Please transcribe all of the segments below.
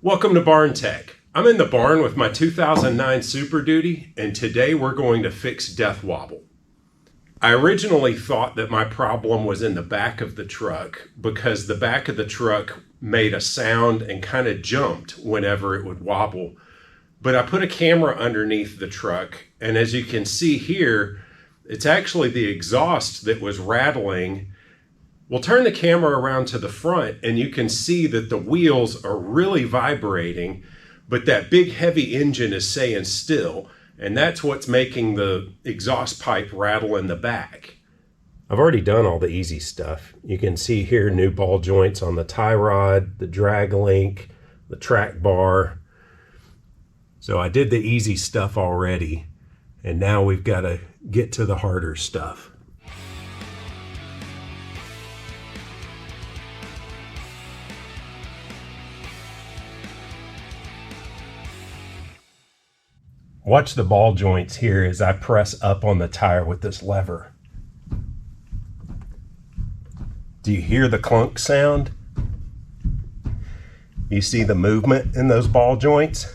Welcome to Barn Tech. I'm in the barn with my 2009 Super Duty, and today we're going to fix death wobble. I originally thought that my problem was in the back of the truck because the back of the truck made a sound and kind of jumped whenever it would wobble. But I put a camera underneath the truck, and as you can see here, it's actually the exhaust that was rattling. We'll turn the camera around to the front and you can see that the wheels are really vibrating, but that big heavy engine is staying still, and that's what's making the exhaust pipe rattle in the back. I've already done all the easy stuff. You can see here new ball joints on the tie rod, the drag link, the track bar. So I did the easy stuff already, and now we've got to get to the harder stuff. Watch the ball joints here as I press up on the tire with this lever. Do you hear the clunk sound? You see the movement in those ball joints?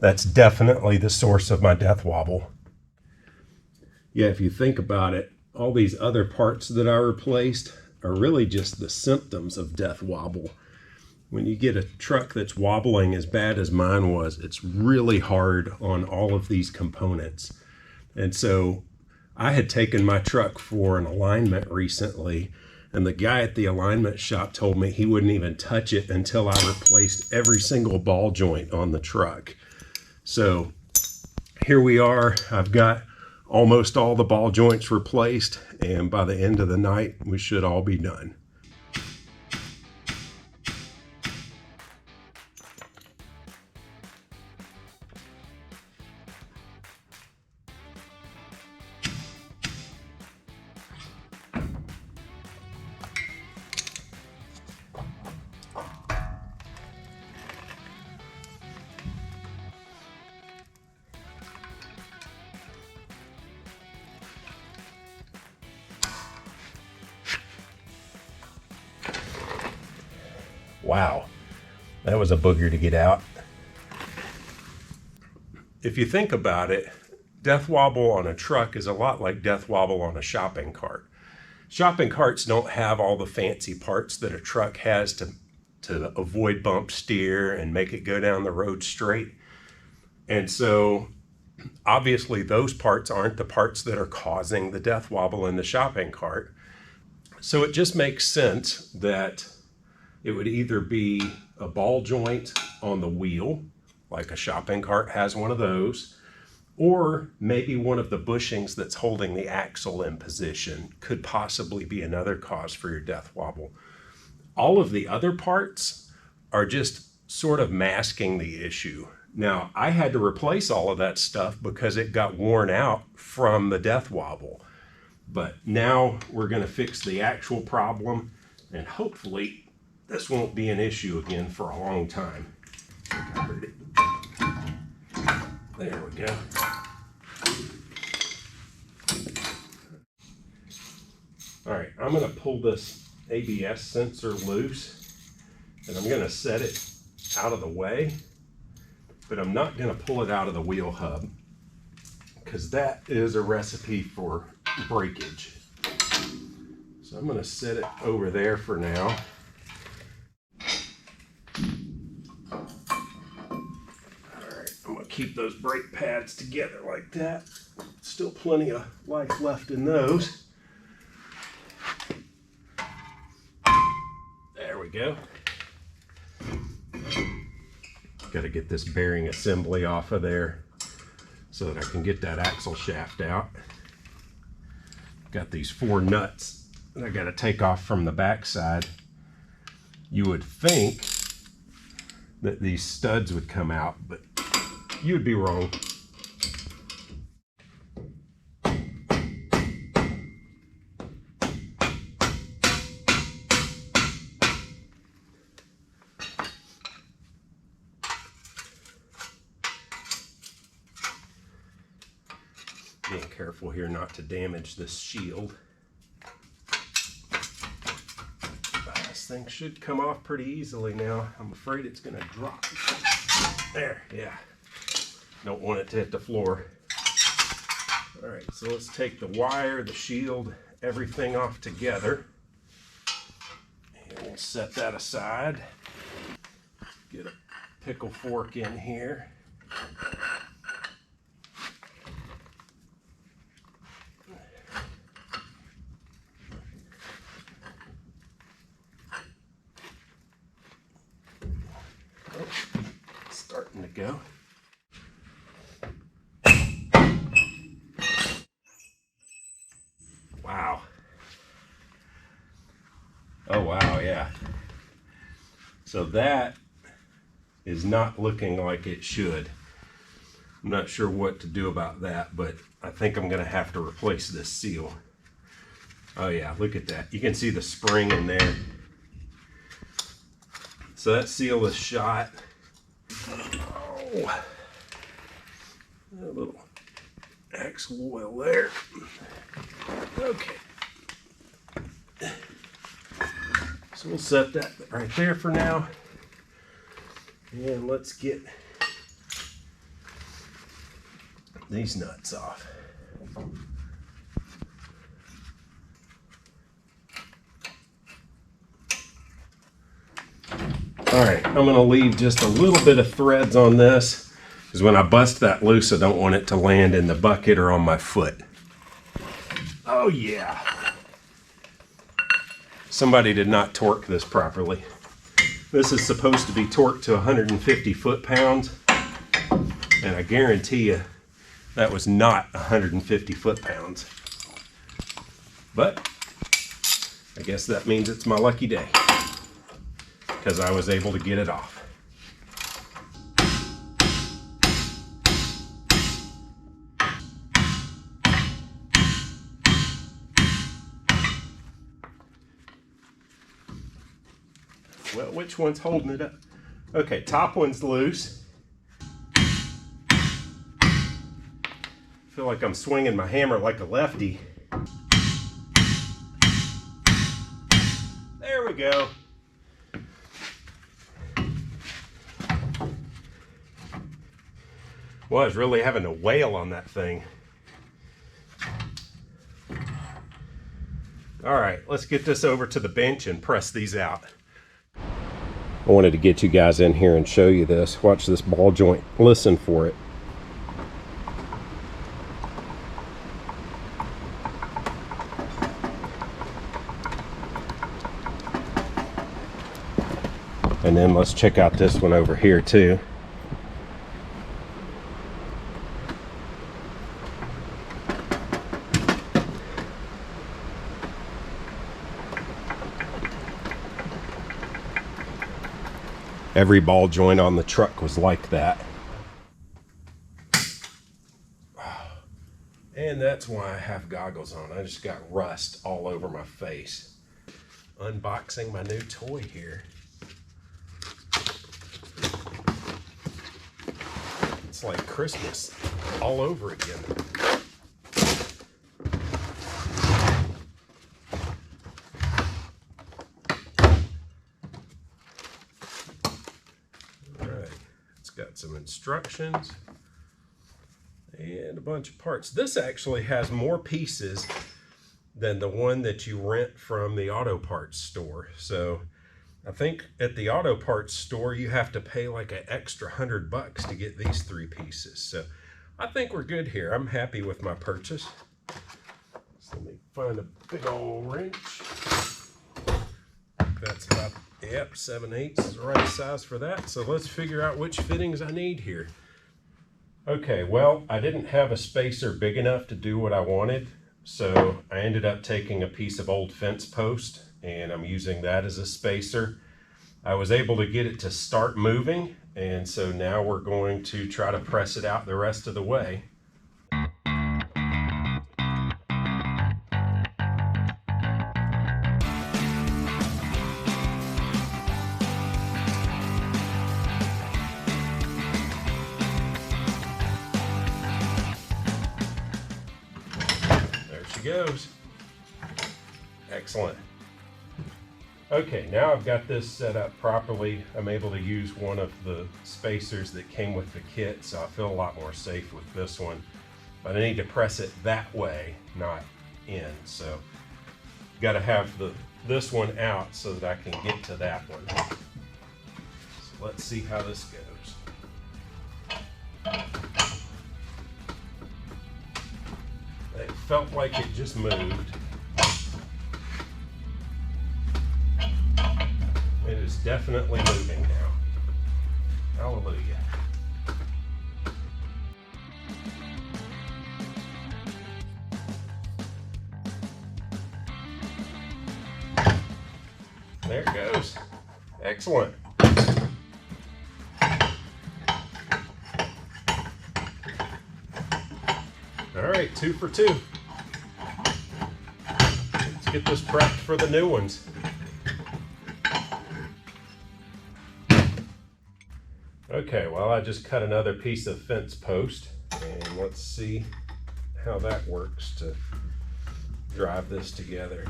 That's definitely the source of my death wobble. Yeah, if you think about it, all these other parts that I replaced are really just the symptoms of death wobble. When you get a truck that's wobbling as bad as mine was, it's really hard on all of these components. And so I had taken my truck for an alignment recently, and the guy at the alignment shop told me he wouldn't even touch it until I replaced every single ball joint on the truck. So here we are. I've got almost all the ball joints replaced, and by the end of the night, we should all be done. Wow, that was a booger to get out. If you think about it, death wobble on a truck is a lot like death wobble on a shopping cart. Shopping carts don't have all the fancy parts that a truck has to avoid bump steer and make it go down the road straight. And so obviously those parts aren't the parts that are causing the death wobble in the shopping cart. So it just makes sense that it would either be a ball joint on the wheel, like a shopping cart has one of those, or maybe one of the bushings that's holding the axle in position could possibly be another cause for your death wobble. All of the other parts are just sort of masking the issue. Now, I had to replace all of that stuff because it got worn out from the death wobble. But now we're going to fix the actual problem, and hopefully this won't be an issue again for a long time. There we go. All right, I'm going to pull this ABS sensor loose, and I'm going to set it out of the way, but I'm not going to pull it out of the wheel hub because that is a recipe for breakage. So I'm going to set it over there for now. Keep those brake pads together like that. Still plenty of life left in those. There we go. Got to get this bearing assembly off of there so that I can get that axle shaft out. Got these 4 nuts that I got to take off from the back side. You would think that these studs would come out, but you would be wrong. Being careful here not to damage this shield. This thing should come off pretty easily now. I'm afraid it's going to drop. There, yeah. Don't want it to hit the floor. All right, so let's take the wire, the shield, everything off together. And we'll set that aside. Get a pickle fork in here. Starting to go. Wow. Oh wow, yeah. So that is not looking like it should. I'm not sure what to do about that, but I think I'm gonna have to replace this seal. Oh yeah, look at that. You can see the spring in there. So that seal is shot. Oh, a little axle oil there. Okay. So we'll set that right there for now. And let's get these nuts off. All right, I'm going to leave just a little bit of threads on this because when I bust that loose, I don't want it to land in the bucket or on my foot. Oh yeah. Somebody did not torque this properly. This is supposed to be torqued to 150 foot-pounds, and I guarantee you that was not 150 foot-pounds. But I guess that means it's my lucky day, because I was able to get it off. Well, which one's holding it up? Okay, top one's loose. I feel like I'm swinging my hammer like a lefty. There we go. Well, I was really having to wail on that thing. All right, let's get this over to the bench and press these out. I wanted to get you guys in here and show you this. Watch this ball joint. Listen for it. And then let's check out this one over here too. Every ball joint on the truck was like that. And that's why I have goggles on. I just got rust all over my face. Unboxing my new toy here. It's like Christmas all over again. Got some instructions and a bunch of parts. This actually has more pieces than the one that you rent from the auto parts store. So I think at the auto parts store you have to pay like an extra $100 to get these 3 pieces. So I think we're good here. I'm happy with my purchase. So let me find a big old wrench. That's about, yep, 7/8 is the right size for that. So let's figure out which fittings I need here. Okay, well, I didn't have a spacer big enough to do what I wanted. So I ended up taking a piece of old fence post and I'm using that as a spacer. I was able to get it to start moving. And so now we're going to try to press it out the rest of the way. Goes. Excellent. Okay, now I've got this set up properly. I'm able to use one of the spacers that came with the kit, so I feel a lot more safe with this one. But I need to press it that way, not in. So got to have this one out so that I can get to that one. So let's see how this goes. It felt like it just moved. It is definitely moving now. Hallelujah. There it goes. Excellent. All right, 2 for 2. Let's get this prepped for the new ones. Okay, well, I just cut another piece of fence post, and let's see how that works to drive this together.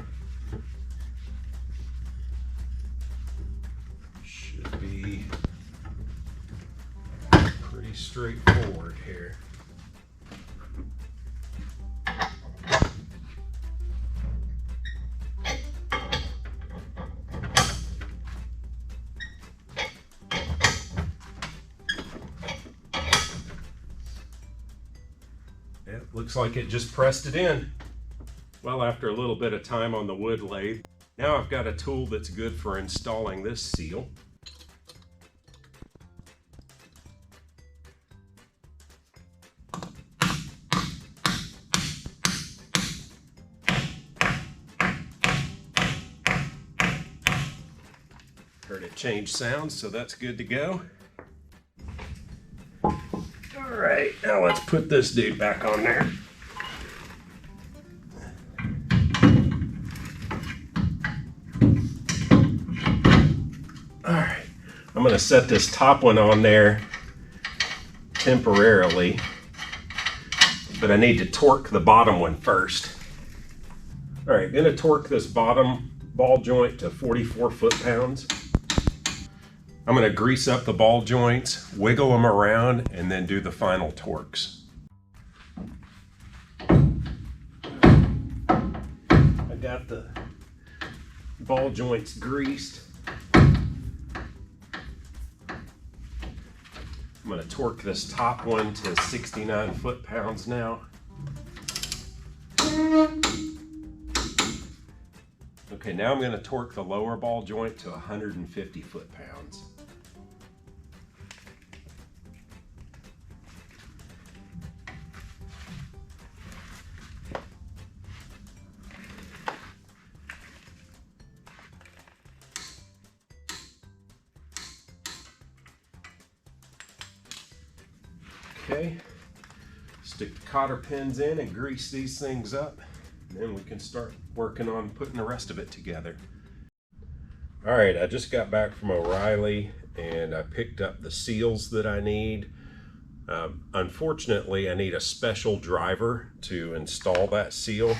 Should be pretty straightforward here. Looks like it just pressed it in. Well, after a little bit of time on the wood lathe, now I've got a tool that's good for installing this seal. Heard it change sounds, so that's good to go. All right, now let's put this dude back on there. All right, I'm going to set this top one on there temporarily, but I need to torque the bottom one first. All right, going to torque this bottom ball joint to 44 foot-pounds. I'm going to grease up the ball joints, wiggle them around, and then do the final torques. I got the ball joints greased. I'm going to torque this top one to 69 foot-pounds now. Okay, now I'm going to torque the lower ball joint to 150 foot-pounds. Okay, stick the cotter pins in and grease these things up, and then we can start working on putting the rest of it together. All right, I just got back from O'Reilly and I picked up the seals that I need. Unfortunately, I need a special driver to install that seal,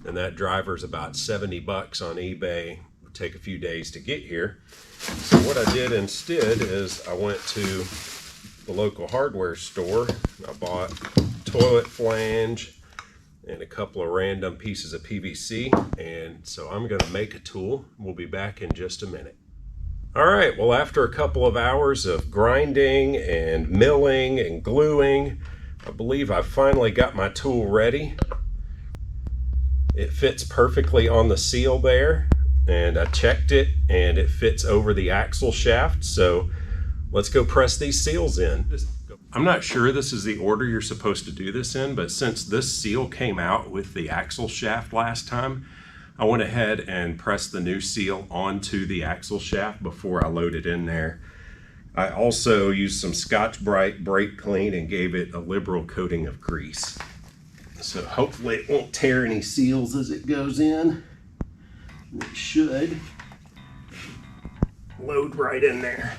and that driver is about 70 bucks on eBay. It'll take a few days to get here. So what I did instead is I went to the local hardware store. I bought toilet flange and a couple of random pieces of PVC, and so I'm going to make a tool. We'll be back in just a minute. All right, well, after a couple of hours of grinding and milling and gluing, I believe I've finally got my tool ready. It fits perfectly on the seal there, and I checked it and it fits over the axle shaft. So let's go press these seals in. I'm not sure this is the order you're supposed to do this in, but since this seal came out with the axle shaft last time, I went ahead and pressed the new seal onto the axle shaft before I loaded in there. I also used some Scotch-Brite brake clean and gave it a liberal coating of grease. So hopefully it won't tear any seals as it goes in. It should load right in there.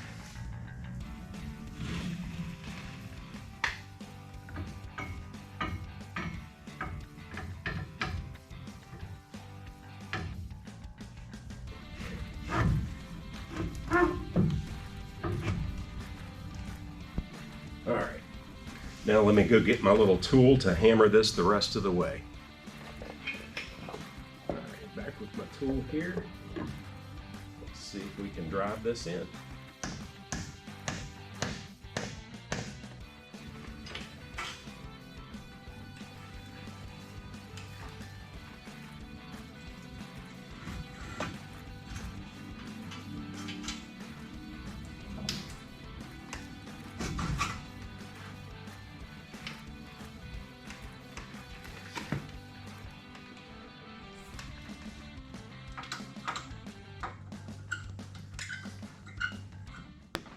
All right, now let me go get my little tool to hammer this the rest of the way. All right, back with my tool here. Let's see if we can drive this in.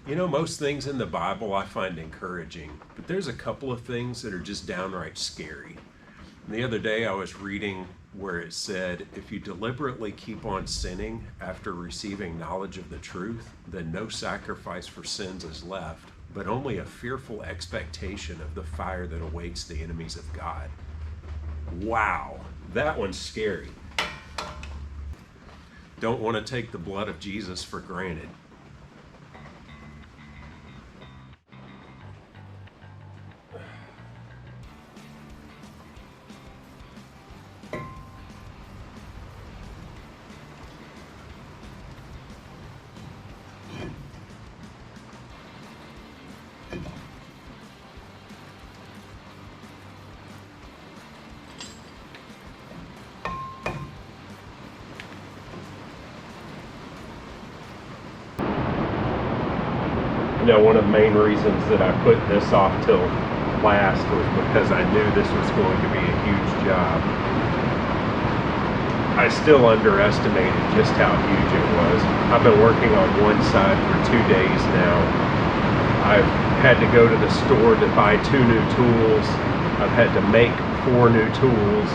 You know, most things in the Bible I find encouraging, but there's a couple of things that are just downright scary. And the other day I was reading where it said, if you deliberately keep on sinning after receiving knowledge of the truth, then no sacrifice for sins is left, but only a fearful expectation of the fire that awaits the enemies of God. Wow, that one's scary. Don't want to take the blood of Jesus for granted. You know, one of the main reasons that I put this off till last was because I knew this was going to be a huge job. I still underestimated just how huge it was. I've been working on one side for 2 days now. I've had to go to the store to buy 2 new tools. I've had to make 4 new tools.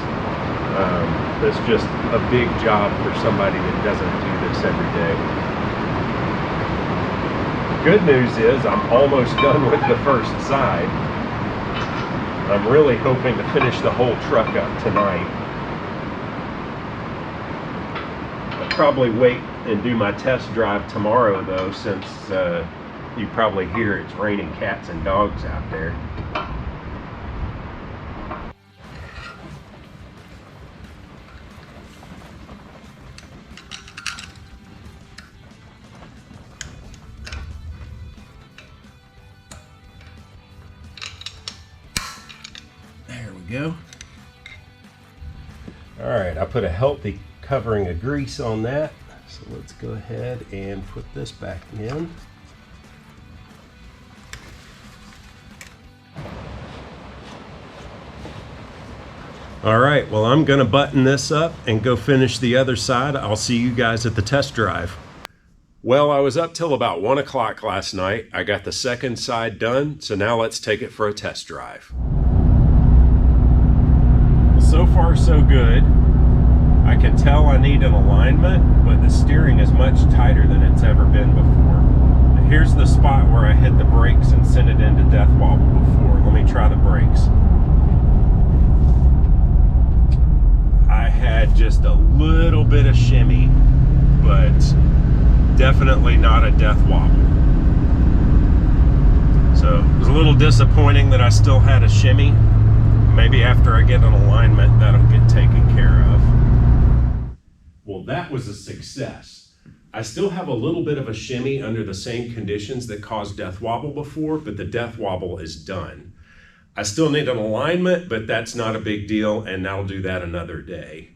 That's just a big job for somebody that doesn't do this every day. Good news is I'm almost done with the first side. I'm really hoping to finish the whole truck up tonight. I'll probably wait and do my test drive tomorrow though, since you probably hear it's raining cats and dogs out there. Go. All right, I put a healthy covering of grease on that, so let's go ahead and put this back in. All right, well, I'm gonna button this up and go finish the other side. I'll see you guys at the test drive. Well, I was up till about 1 o'clock last night. I got the second side done, so now let's take it for a test drive. So far so good. I can tell I need an alignment, but the steering is much tighter than it's ever been before. Here's the spot where I hit the brakes and sent it into death wobble before. Let me try the brakes. I had just a little bit of shimmy, but definitely not a death wobble. So it was a little disappointing that I still had a shimmy. Maybe after I get an alignment, that'll get taken care of. Well, that was a success. I still have a little bit of a shimmy under the same conditions that caused death wobble before, but the death wobble is done. I still need an alignment, but that's not a big deal, and I'll do that another day.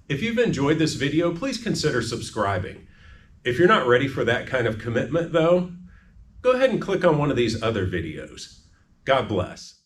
If you've enjoyed this video, please consider subscribing. If you're not ready for that kind of commitment though, go ahead and click on one of these other videos. God bless.